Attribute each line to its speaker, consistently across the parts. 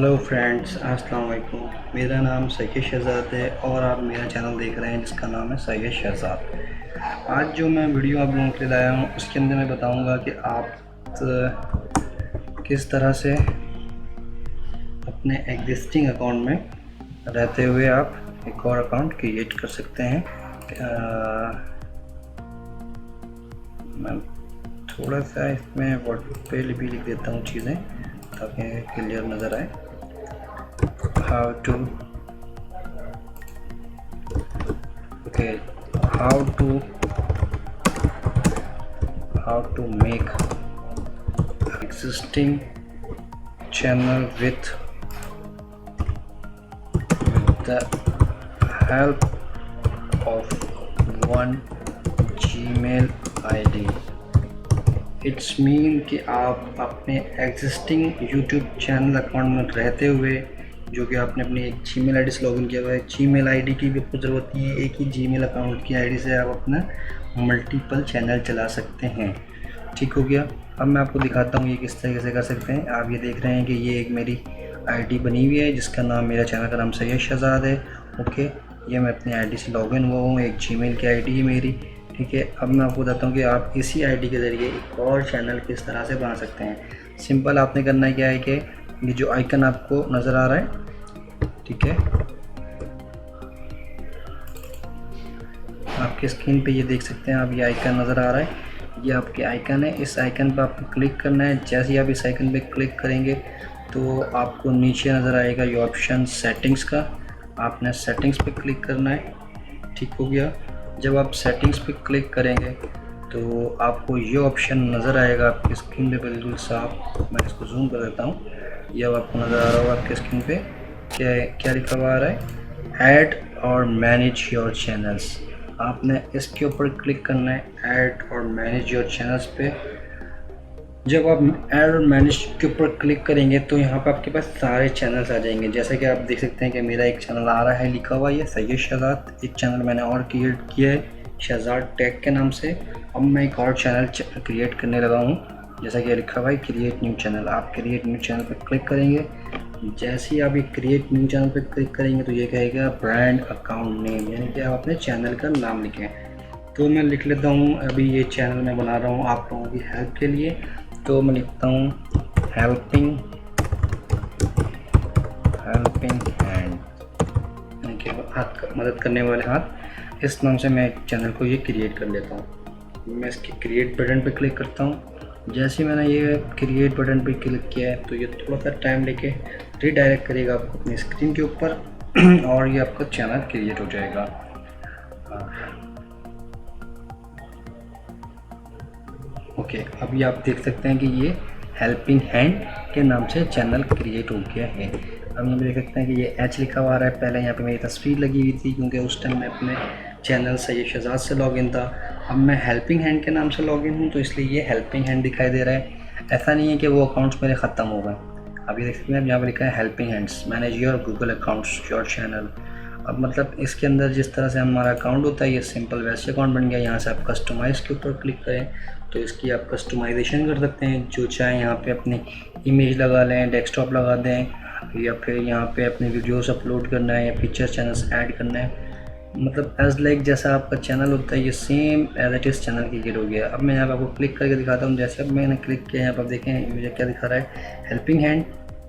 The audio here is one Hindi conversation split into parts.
Speaker 1: हेलो फ्रेंड्स, अस्सलाम वालेकुम। मेरा नाम सैयद शहज़ाद है और आप मेरा चैनल देख रहे हैं जिसका नाम है सैयद शहज़ाद। आज जो मैं वीडियो आप लोगों के लिए लाया हूँ उसके अंदर मैं बताऊँगा कि आप किस तरह से अपने एग्जिस्टिंग अकाउंट में रहते हुए आप एक और अकाउंट क्रिएट कर सकते हैं। मैं थोड़ा सा इसमें वर्ड पे भी लिख देता हूँ चीज़ें ताकि क्लियर नज़र आए। how to make existing channel with the help of one Gmail ID। It's mean कि आप अपने एग्जिस्टिंग यूट्यूब चैनल अकाउंट में रहते हुए, जो कि आपने अपनी एक जीमेल आईडी से लॉगिन किया हुआ है, जीमेल आईडी की भी आपको ज़रूरत नहीं है। एक ही जीमेल अकाउंट की आईडी से आप अपना मल्टीपल चैनल चला सकते हैं। ठीक हो गया। अब मैं आपको दिखाता हूँ ये किस तरीके से कर सकते हैं। आप ये देख रहे हैं कि ये एक मेरी आईडी बनी हुई है जिसका नाम, मेरा चैनल का नाम सैयद शहज़ाद है। ओके, ये मैं अपनी आईडी से लॉगिन हुआ हूँ, एक जीमेल की आईडी है मेरी। ठीक है, अब मैं आपको बताता हूँ कि आप इसी आईडी के ज़रिए एक और चैनल किस तरह से बना सकते हैं। सिंपल आपने करना है क्या है कि ये जो आइकन आपको नज़र आ रहा है, ठीक है, आपके स्क्रीन पे ये देख सकते हैं आप, ये आइकन नज़र आ रहा है, ये आपके आइकन है। इस आइकन पर आपको क्लिक करना है। जैसे ही आप इस आइकन पे क्लिक करेंगे तो आपको नीचे नज़र आएगा ये ऑप्शन सेटिंग्स का। आपने सेटिंग्स पे क्लिक करना है। ठीक हो गया। जब आप सेटिंग्स पे क्लिक करेंगे तो आपको ये ऑप्शन नज़र आएगा आपकी स्क्रीन पे बिल्कुल साफ। मैं इसको जूम कर देता हूँ। ये अब आपको नज़र आ रहा होगा आपके स्क्रीन पे क्या लिखा हुआ आ रहा है, ऐड और मैनेज योर चैनल्स। आपने इसके ऊपर क्लिक करना है, ऐड और मैनेज योर चैनल्स पे। जब आप ऐड और मैनेज के ऊपर क्लिक करेंगे तो यहाँ पर आपके पास सारे चैनल्स आ जाएंगे। जैसे कि आप देख सकते हैं कि मेरा एक चैनल आ रहा है, लिखा हुआ ये सैयद शहज़ाद। एक चैनल मैंने और क्रिएट किया है शहज़ाद टेक के नाम से। अब मैं एक और चैनल क्रिएट करने लगा हूँ, जैसा कि लिखा हुआ है क्रिएट न्यू चैनल। आप क्रिएट न्यू चैनल पर क्लिक करेंगे। जैसे ही आप ये क्रिएट न्यू चैनल पर क्लिक करेंगे तो ये कहेगा ब्रांड अकाउंट नेम, यानी कि आप अपने चैनल का नाम लिखें। तो मैं लिख लेता हूँ, अभी ये चैनल मैं बना रहा हूँ आप लोगों की हेल्प के लिए। तो मैं लिखता हूँ हेल्पिंग हैंड, यानी कि हाथ, मदद करने वाले हाथ। इस नाम से मैं चैनल को ये क्रिएट कर लेता हूँ। मैं इसके क्रिएट बटन पे क्लिक करता हूँ। जैसे मैंने ये क्रिएट बटन पे क्लिक किया है तो ये थोड़ा सा टाइम लेके रीडायरेक्ट करेगा आपको अपनी स्क्रीन के ऊपर और ये आपका चैनल क्रिएट हो जाएगा। ओके, अभी आप देख सकते हैं कि ये हेल्पिंग हैंड के नाम से चैनल क्रिएट हो गया है। अब ये देख सकते हैं कि ये एच लिखा हुआ आ रहा है। पहले यहाँ पे मेरी तस्वीर लगी हुई थी क्योंकि उस टाइम मैं अपने चैनल सैयद शहज़ाद से लॉगिन था। अब मैं हेल्पिंग हैंड के नाम से लॉगिन हूँ तो इसलिए ये हेल्पिंग हैंड दिखाई दे रहा है। ऐसा नहीं है कि वो अकाउंट्स मेरे ख़त्म हो गए। अब ये देख सकते हैं यहाँ पर लिखा है helping hands, manage your Google accounts your channel. अब मतलब इसके अंदर जिस तरह से हमारा अकाउंट होता है ये सिंपल वैसे अकाउंट बन गया। यहाँ से आप कस्टमाइज़ के ऊपर क्लिक करें तो इसकी आप कस्टमाइजेशन कर सकते हैं, जो चाहे यहाँ पे अपनी इमेज लगा लें, डेस्कटॉप लगा दें, या फिर यहाँ पे अपने वीडियोस अपलोड करना है या पिक्चर चैनल्स ऐड करना है। मतलब एज लाइक जैसा आपका चैनल होता है ये same as it is channel create हो गया। अब मैं यहाँ पर आपको क्लिक करके दिखाता हूँ। जैसे अब मैंने क्लिक किया, यहाँ पर देखें मुझे क्या दिखा रहा है, हेल्पिंग हैंड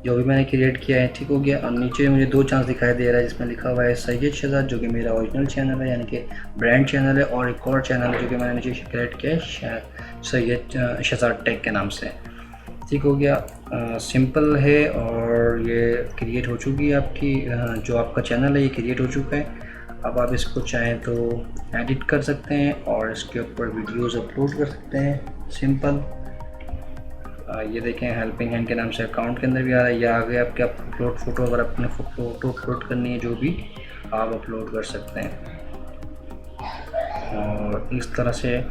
Speaker 1: जो भी मैंने क्रिएट किया है। ठीक हो गया। और नीचे मुझे दो चांस दिखाई दे रहा है जिसमें लिखा हुआ है सैयद शहज़ाद, जो कि मेरा ओरिजिनल चैनल है, यानी कि ब्रांड चैनल है, और एक और चैनल है जो कि मैंने नीचे क्रिएट किया है सैयद शहज़ाद टेक के नाम से। ठीक हो गया। सिंपल है और ये क्रिएट हो चुकी है आपकी जो आपका चैनल है ये क्रिएट हो चुका है। अब आप इसको चाहें तो एडिट कर सकते हैं और इसके ऊपर वीडियोस अपलोड कर सकते हैं। सिंपल ये देखें हेल्पिंग हैंड के नाम से अकाउंट के अंदर भी आ रहा है। या आगे आपके अपलोड फ़ोटो, अगर अपने फ़ोटो अपलोड करनी है जो भी आप अपलोड कर सकते हैं। और इस तरह से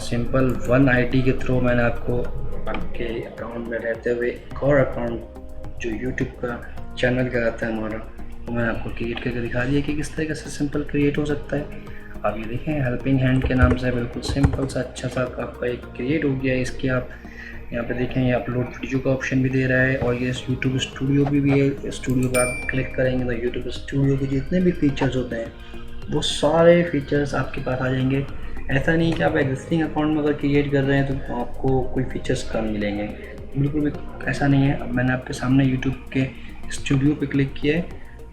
Speaker 1: सिंपल वन आईडी के थ्रू मैंने आपको आपके अकाउंट में रहते हुए एक और अकाउंट जो यूट्यूब का चैनल कहलाता है हमारा, तो मैंने आपको क्रिएट करके दिखा दिया कि किस तरीके से सिंपल क्रिएट हो सकता है। आप ये देखें हेल्पिंग हैंड के नाम से बिल्कुल सिंपल सा अच्छा सा आपका एक क्रिएट हो गया है। इसकी आप यहाँ पे देखें ये अपलोड वीडियो का ऑप्शन भी दे रहा है, और ये यूट्यूब स्टूडियो भी है। स्टूडियो पर आप क्लिक करेंगे तो यूट्यूब स्टूडियो के जितने भी फीचर्स होते हैं वो सारे फीचर्स आपके पास आ जाएंगे। ऐसा नहीं कि आप एग्जिस्टिंग अकाउंट में अगर क्रिएट कर रहे हैं तो आपको कोई फीचर्स कम मिलेंगे, बिल्कुल भी ऐसा नहीं है। अब मैंने आपके सामने यूट्यूब के स्टूडियो पे क्लिक किया है,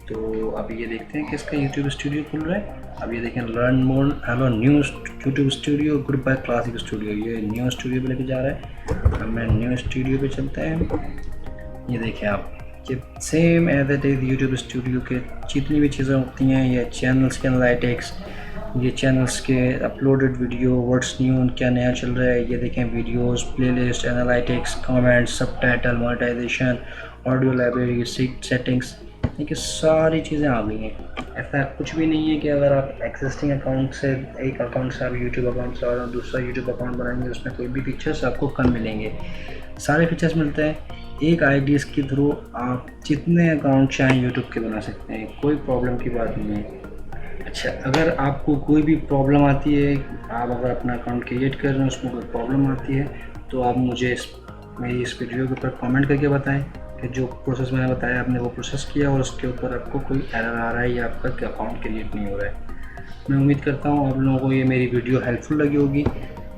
Speaker 1: तो अभी ये देखते हैं कि इसका यूट्यूब स्टूडियो खुल रहा है। अब ये देखें learn more, hello new YouTube studio, good bye classic studio, ये न्यू स्टूडियो पे लेके जा रहा है। अब मैं न्यू स्टूडियो पे चलते हैं। ये देखें आप, ये same as it is YouTube studio के जितनी भी चीज़ें होती हैं, ये चैनल्स के एनालिटिक्स, ये चैनल्स के अपलोडेड वीडियो, व्हाट्स न्यू, क्या नया चल रहा है, ये देखें videos, playlist, analytics, comments, subtitle, monetization, audio library, settings, देखिए सारी चीज़ें आ गई हैं। ऐसा कुछ भी नहीं है कि अगर आप एक्सिस्टिंग अकाउंट से, एक अकाउंट से आप यूट्यूब अकाउंट से और दूसरा यूट्यूब अकाउंट बनाएंगे उसमें कोई भी फीचर्स आपको कम मिलेंगे। सारे फीचर्स मिलते हैं एक आईडी के थ्रू। आप जितने अकाउंट चाहें यूट्यूब के बना सकते हैं, कोई प्रॉब्लम की बात नहीं है। अच्छा, अगर आपको कोई भी प्रॉब्लम आती है, आप अगर अपना अकाउंट क्रिएट कर रहे हैं उसमें कोई प्रॉब्लम आती है, तो आप मुझे मेरी इस वीडियो के ऊपर कमेंट करके बताएं कि जो प्रोसेस मैंने बताया आपने वो प्रोसेस किया और उसके ऊपर आपको कोई एरर आ रहा है या आपका अकाउंट क्रिएट नहीं हो रहा है। मैं उम्मीद करता हूँ आप लोगों को ये मेरी वीडियो हेल्पफुल लगी होगी।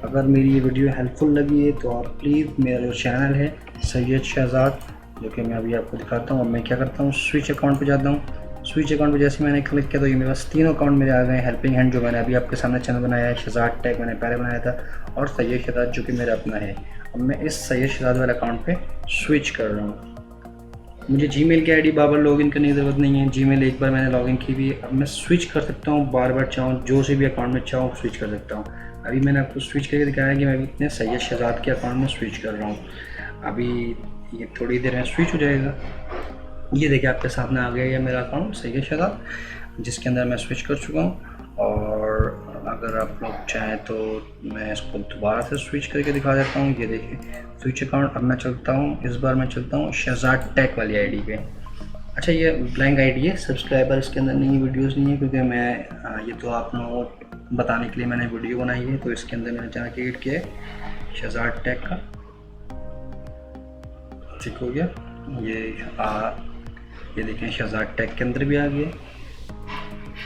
Speaker 1: अगर मेरी ये वीडियो हेल्पफुल लगी है तो आप प्लीज़ मेरा जो चैनल है सैयद शहजाद, जो कि मैं अभी आपको दिखाता हूँ। अब मैं क्या करता हूँ, स्विच अकाउंट पर जाता हूँ। स्विच अकाउंट पे जैसे मैंने क्लिक किया तो ये मेरे पास तीनों अकाउंट मेरे आ गए हैं। हेल्पिंग हैंड जो मैंने अभी आपके सामने चैनल बनाया है, शहजाद टेक मैंने पहले बनाया था, और सैयद शहजाद जो कि मेरा अपना है। अब मैं इस सैयद शहजाद वाले अकाउंट पे स्विच कर रहा हूँ। मुझे जीमेल की आईडी बार बार लॉगिन करने की ज़रूरत नहीं है, जीमेल एक बार मैंने लॉगिन की भी। अब मैं स्विच कर सकता हूँ बार बार चाहूँ, जो से भी अकाउंट में चाहूँ स्विच कर सकता हूँ। अभी मैंने आपको स्विच करके दिखाया कि मैं इतने सैयद शहजाद के अकाउंट में स्विच कर रहा हूँ। अभी ये थोड़ी देर में स्विच हो जाएगा। ये देखिए आपके सामने आ गया ये मेरा अकाउंट सैयद शहजाद, जिसके अंदर मैं स्विच कर चुका हूँ। और अगर आप लोग चाहें तो मैं इसको दोबारा से स्विच करके दिखा देता हूँ। ये देखिए स्विच अकाउंट। अब मैं चलता हूँ, इस बार मैं चलता हूँ शहजाद टेक वाली आईडी पे। अच्छा, ये ब्लैंक आईडी है, सब्सक्राइबर इसके अंदर नहीं है, वीडियोस नहीं है, क्योंकि मैं ये तो आप लोगों को बताने के लिए मैंने वीडियो बनाई है। तो इसके अंदर मैंने चैनल क्रिएट किया है शहजाद टेक का, ठीक हो गया। ये देखें शहजाद टेक के अंदर भी आ गया।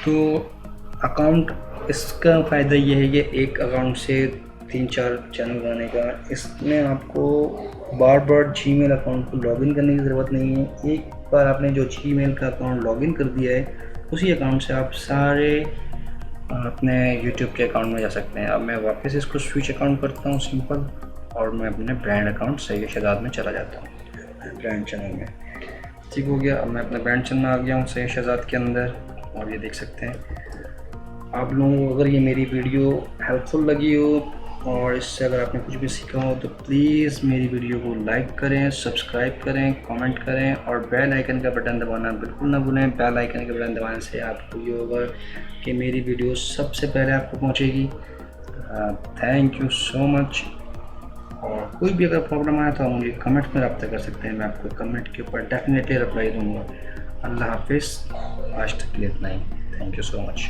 Speaker 1: तो अकाउंट, इसका फ़ायदा ये है कि एक अकाउंट से 3-4 चैनल बनाने का, इसमें आपको बार बार जीमेल अकाउंट को लॉगिन करने की ज़रूरत नहीं है। एक बार आपने जो जीमेल का अकाउंट लॉगिन कर दिया है, उसी अकाउंट से आप सारे अपने यूट्यूब के अकाउंट में जा सकते हैं। अब मैं वापस इसको स्विच अकाउंट करता हूँ सिंपल, और मैं अपने ब्रांड अकाउंट सैयद शहजाद में चला जाता हूँ, ब्रांड चैनल में। ठीक हो गया। अब मैं अपने ब्रांड चैनल में आ गया हूँ सैयद शहजाद के अंदर, और ये देख सकते हैं आप लोगों को। अगर ये मेरी वीडियो हेल्पफुल लगी हो और इससे अगर आपने कुछ भी सीखा हो तो प्लीज़ मेरी वीडियो को लाइक करें, सब्सक्राइब करें, कमेंट करें, और बेल आइकन का बटन दबाना बिल्कुल ना भूलें। बेल आइकन के बटन दबाने से आपको ये होगा कि मेरी वीडियो सबसे पहले आपको पहुंचेगी। Thank you so much. और कोई भी अगर प्रॉब्लम आया तो आप मुझे कमेंट में रब्ता कर सकते हैं, मैं आपको कमेंट के ऊपर डेफिनेटली रिप्लाई दूँगा। अल्लाह हाफिज़। आज तक के लिए इतना ही। Thank you so much.